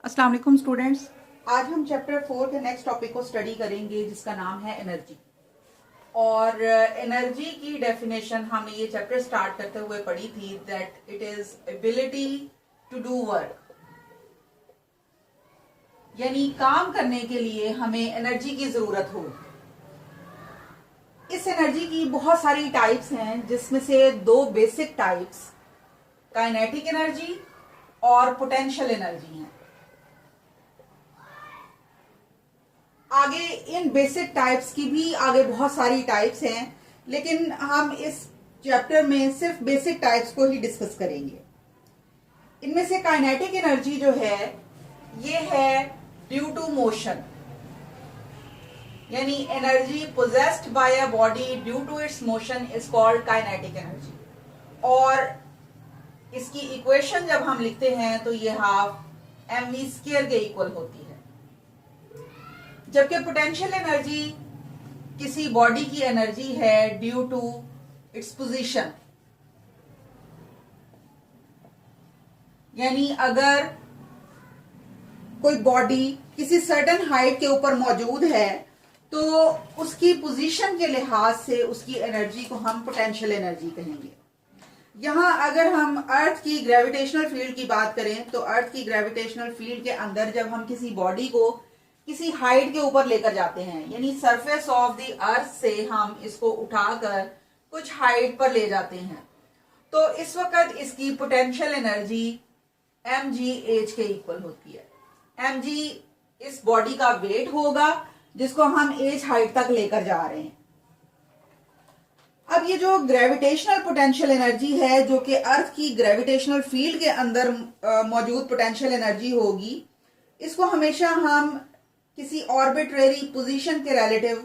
अस्सलाम वालेकुम स्टूडेंट्स। आज हम चैप्टर 4 के नेक्स्ट टॉपिक को स्टडी करेंगे जिसका नाम है एनर्जी। और एनर्जी की डेफिनेशन हमने ये चैप्टर स्टार्ट करते हुए पढ़ी थी that it is ability to do work, यानी काम करने के लिए हमें एनर्जी की जरूरत हो। इस एनर्जी की बहुत सारी टाइप्स हैं जिसमें से दो बेसिक टाइप्स काइनेटिक एनर्जी और पोटेंशियल एनर्जी हैं। आगे इन बेसिक टाइप्स की भी आगे बहुत सारी टाइप्स हैं, लेकिन हम इस चैप्टर में सिर्फ बेसिक टाइप्स को ही डिस्कस करेंगे। इनमें से काइनेटिक एनर्जी जो है ये है ड्यू टू मोशन, यानी energy possessed by a body due to its motion is called kinetic energy. और इसकी इक्वेशन जब हम लिखते हैं तो ये हाफ mv² के इक्वल होती है। जबकि पोटेंशियल एनर्जी किसी बॉडी की एनर्जी है ड्यू टू इट्स पोजीशन, यानी अगर कोई बॉडी किसी सर्टेन हाइट के ऊपर मौजूद है तो उसकी पोजीशन के लिहाज से उसकी एनर्जी को हम पोटेंशियल एनर्जी कहेंगे। यहां अगर हम अर्थ की ग्रेविटेशनल फील्ड की बात करें तो अर्थ की ग्रेविटेशनल फील्ड के अंदर जब हम किसी बॉडी को किसी हाइट के ऊपर लेकर जाते हैं, यानी सरफेस ऑफ द अर्थ से हम इसको उठाकर कुछ हाइट पर ले जाते हैं, तो इस वक्त इसकी पोटेंशियल एनर्जी mgh के इक्वल होती है। mg इस बॉडी का वेट होगा जिसको हम h हाइट तक लेकर जा रहे हैं। अब ये जो ग्रेविटेशनल पोटेंशियल एनर्जी है, जो कि अर्थ की ग्रेविटेशनल फील्ड के अंदर मौजूद पोटेंशियल एनर्जी होगी, इसको हमेशा हम किसी ऑर्बिट्रेरी पोजीशन के रिलेटिव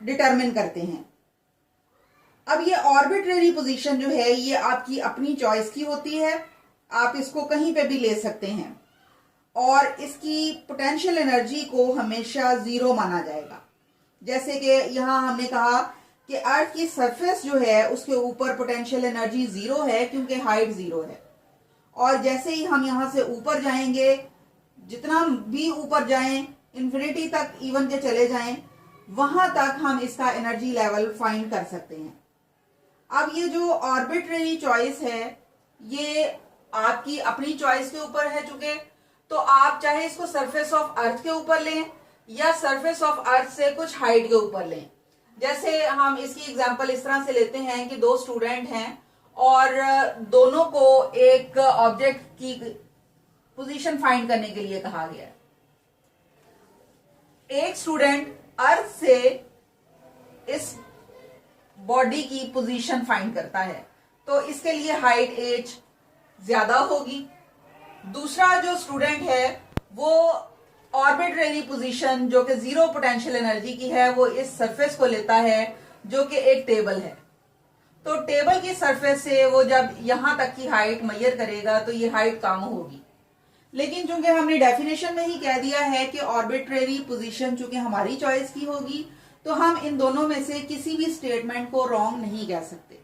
डिटरमिन करते हैं। अब ये ऑर्बिट्रेरी पोजीशन जो है ये आपकी अपनी चॉइस की होती है, आप इसको कहीं पे भी ले सकते हैं और इसकी पोटेंशियल एनर्जी को हमेशा जीरो माना जाएगा। जैसे कि यहां हमने कहा कि अर्थ की सरफेस जो है उसके ऊपर पोटेंशियल एनर्जी जीरो है क्योंकि हाइट जीरो है, और जैसे ही हम यहां से ऊपर जाएंगे, जितना भी ऊपर जाएं, इन्फिनिटी तक इवन के चले जाएं, वहां तक हम इसका एनर्जी लेवल फाइंड कर सकते हैं। अब ये जो आर्बिट्रेरी चॉइस है ये आपकी अपनी चॉइस के ऊपर है, चूंकि तो आप चाहे इसको सरफेस ऑफ अर्थ के ऊपर लें या सरफेस ऑफ अर्थ से कुछ हाइट के ऊपर लें। जैसे हम इसकी एग्जांपल इस तरह से लेते हैं कि दो स्टूडेंट हैं और दोनों को एक ऑब्जेक्ट की पोजीशन फाइंड करने के लिए कहा गया है। एक स्टूडेंट अर्थ से इस बॉडी की पोजीशन फाइंड करता है तो इसके लिए हाइट h ज्यादा होगी। दूसरा जो स्टूडेंट है वो ऑर्बिट्रेरी पोजीशन जो कि जीरो पोटेंशियल एनर्जी की है वो इस सरफेस को लेता है जो कि एक टेबल है। तो टेबल की सरफेस से वो जब यहां तक की हाइट मेजर करेगा तो ये हाइट कम होगी, लेकिन चूंकि हमने डेफिनेशन में ही कह दिया है कि ऑर्बिट्रेरी पोजीशन चूंकि हमारी चॉइस की होगी तो हम इन दोनों में से किसी भी स्टेटमेंट को रॉन्ग नहीं कह सकते।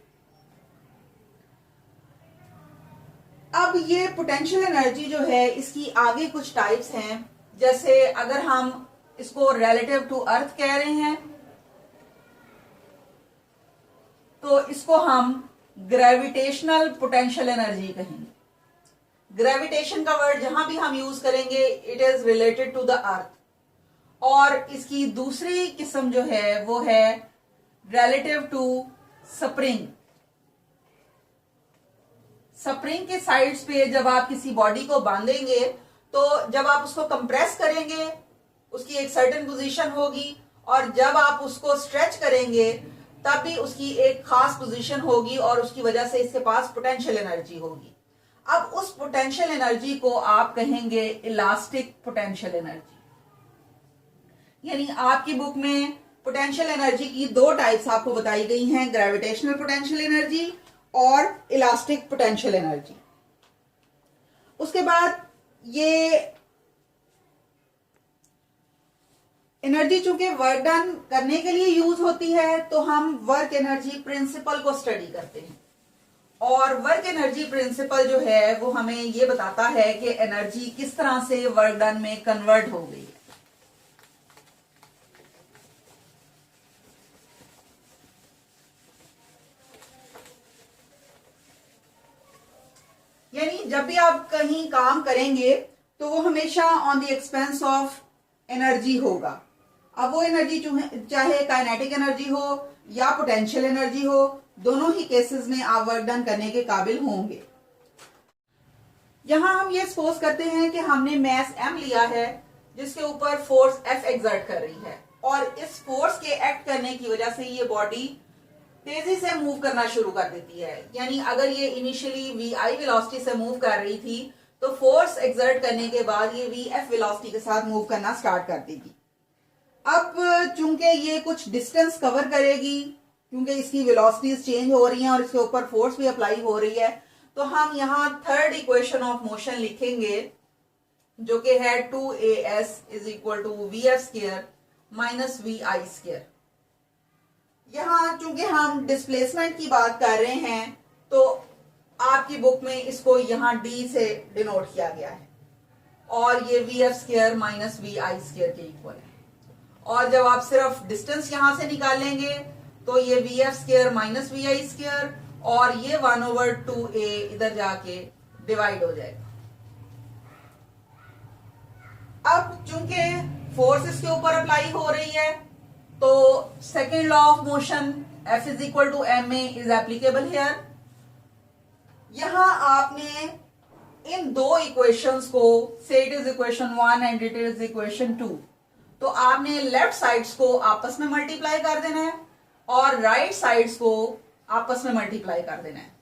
अब ये पोटेंशियल एनर्जी जो है इसकी आगे कुछ टाइप्स हैं। जैसे अगर हम इसको रिलेटिव टू अर्थ कह रहे हैं तो इसको हम ग्रेविटेशनल पोटेंशियल एनर्जी कहेंगे। ग्रेविटेशन का वर्ड जहां भी हम यूज करेंगे it is related to the earth. और इसकी दूसरी किस्म जो है वो है रिलेटिव टू स्प्रिंग। स्प्रिंग के साइड्स पे जब आप किसी बॉडी को बांधेंगे तो जब आप उसको कंप्रेस करेंगे उसकी एक सर्टेन पोजीशन होगी, और जब आप उसको स्ट्रेच करेंगे तब भी उसकी एक खास पोजीशन होगी और उसकी वजह से इसके पास पोटेंशियल एनर्जी होगी। अब उस पोटेंशियल एनर्जी को आप कहेंगे इलास्टिक पोटेंशियल एनर्जी। यानी आपकी बुक में पोटेंशियल एनर्जी की दो टाइप्स आपको बताई गई हैं, ग्रेविटेशनल पोटेंशियल एनर्जी और इलास्टिक पोटेंशियल एनर्जी। उसके बाद ये एनर्जी चूंकि वर्क डन करने के लिए यूज होती है तो हम वर्क एनर्जी प्रिंसिपल को स्टडी करते हैं। और वर्क एनर्जी प्रिंसिपल जो है वो हमें ये बताता है कि एनर्जी किस तरह से वर्क डन में कन्वर्ट हो गई है। यानी जब भी आप कहीं काम करेंगे तो वो हमेशा on the expense of energy होगा। अब वो एनर्जी चाहे काइनेटिक एनर्जी हो या पोटेंशियल एनर्जी हो, दोनों ही केसेस में आप वर्क डन करने के काबिल होंगे। यहां हम ये सपोज करते हैं कि हमने मैस m लिया है जिसके ऊपर फोर्स F एक्सर्ट कर रही है, और इस फोर्स के एक्ट करने की वजह से ये बॉडी तेजी से मूव करना शुरू कर देती है। यानी अगर ये इनिशियली vi वेलोसिटी से मूव कर रही थी तो फोर्स एक्सर्ट करने के बाद ये vf वेलोसिटी के साथ मूव करना स्टार्ट कर देगी। अब चूंकि ये कुछ डिस्टेंस कवर करेगी, क्योंकि इसकी वेलोसिटीज चेंज हो रही हैं और इसके ऊपर फोर्स भी अप्लाई हो रही है, तो हम यहां थर्ड इक्वेशन ऑफ मोशन लिखेंगे जो कि है 2as is equal to vf square minus vi square. यहां चूंकि हम डिस्प्लेसमेंट की बात कर रहे हैं तो आपकी बुक में इसको यहां d से डिनोट किया गया है, और ये vf square minus vi square के इक्वल है। और जब आप सिर्फ डिस्टेंस यहां से निकालेंगे तो ये vf square minus vi square और ये 1/2a इधर जाके डिवाइड हो जाएगा। अब चूंकि फोर्स इसके ऊपर अप्लाई हो रही है तो second law of motion F is equal to ma is applicable here. यहां आपने इन दो इक्वेशंस को, से it is equation 1 and it is equation 2, तो आपने लेफ्ट साइड्स को आपस में मल्टीप्लाई कर देना है और राइट साइड्स को आपस में मल्टीप्लाई कर देना है।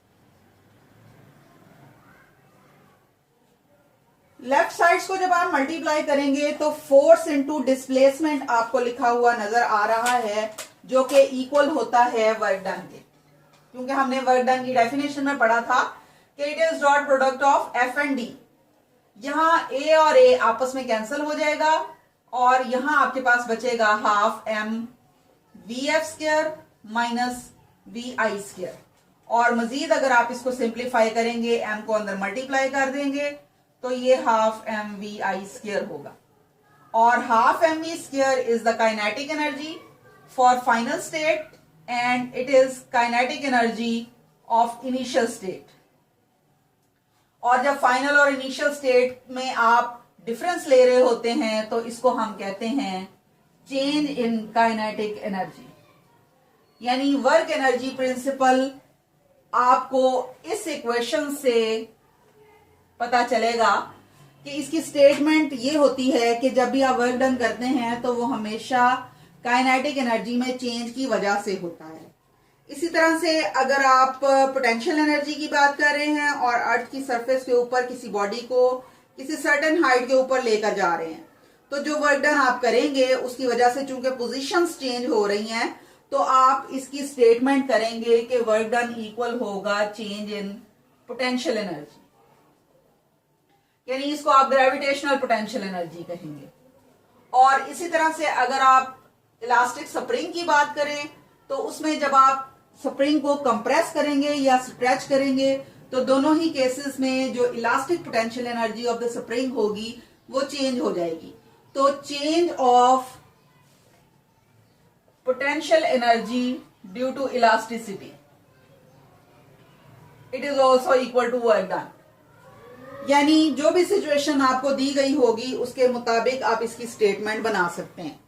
लेफ्ट साइड्स को जब आप मल्टीप्लाई करेंगे तो फोर्स इनटू डिस्प्लेसमेंट आपको लिखा हुआ नजर आ रहा है, जो कि इक्वल होता है वर्क डन के। क्योंकि हमने वर्क डन की डेफिनेशन में पढ़ा था कि it is dot product of F and D. यहां ए और ए आपस में कैंसिल हो जाएगा और यहां आपके पास बचेगा half m vf square minus vi square. और मजीद अगर आप इसको सिंप्लीफाई करेंगे, m को अंदर मल्टीप्लाई कर देंगे तो ये हाफ m vi स्क्वायर होगा। और half m v square is the kinetic energy for final state and it is kinetic energy of initial state. और जब फाइनल और इनिशियल स्टेट में आप डिफरेंस ले रहे होते हैं तो इसको हम कहते हैं चेंज इन काइनेटिक एनर्जी। यानी वर्क एनर्जी प्रिंसिपल आपको इस इक्वेशन से पता चलेगा कि इसकी स्टेटमेंट ये होती है कि जब भी आप वर्क डन करते हैं तो वो हमेशा काइनेटिक एनर्जी में चेंज की वजह से होता है। इसी तरह से अगर आप पोटेंशियल एनर्जी की बात कर रहे हैं और अर्थ की सरफेस के ऊपर किसी बॉडी को किसी सर्टेन हाइट के ऊपर लेकर जा रहे हैं, तो जो वर्क डन आप करेंगे उसकी वजह से चूंकि पोजीशंस चेंज हो रही हैं तो आप इसकी स्टेटमेंट करेंगे कि वर्क डन इक्वल होगा चेंज इन पोटेंशियल एनर्जी। यानी इसको आप ग्रेविटेशनल पोटेंशियल एनर्जी कहेंगे। और इसी तरह से अगर आप इलास्टिक स्प्रिंग की बात करें तो उसमें जब आप स्प्रिंग को कंप्रेस करेंगे या स्ट्रेच करेंगे तो दोनों ही केसेस में जो elastic potential energy of the spring होगी वो चेंज हो जाएगी। तो change of potential energy due to elasticity it is also equal to work done. यानी जो भी सिचुएशन आपको दी गई होगी उसके मुताबिक आप इसकी स्टेटमेंट बना सकते हैं।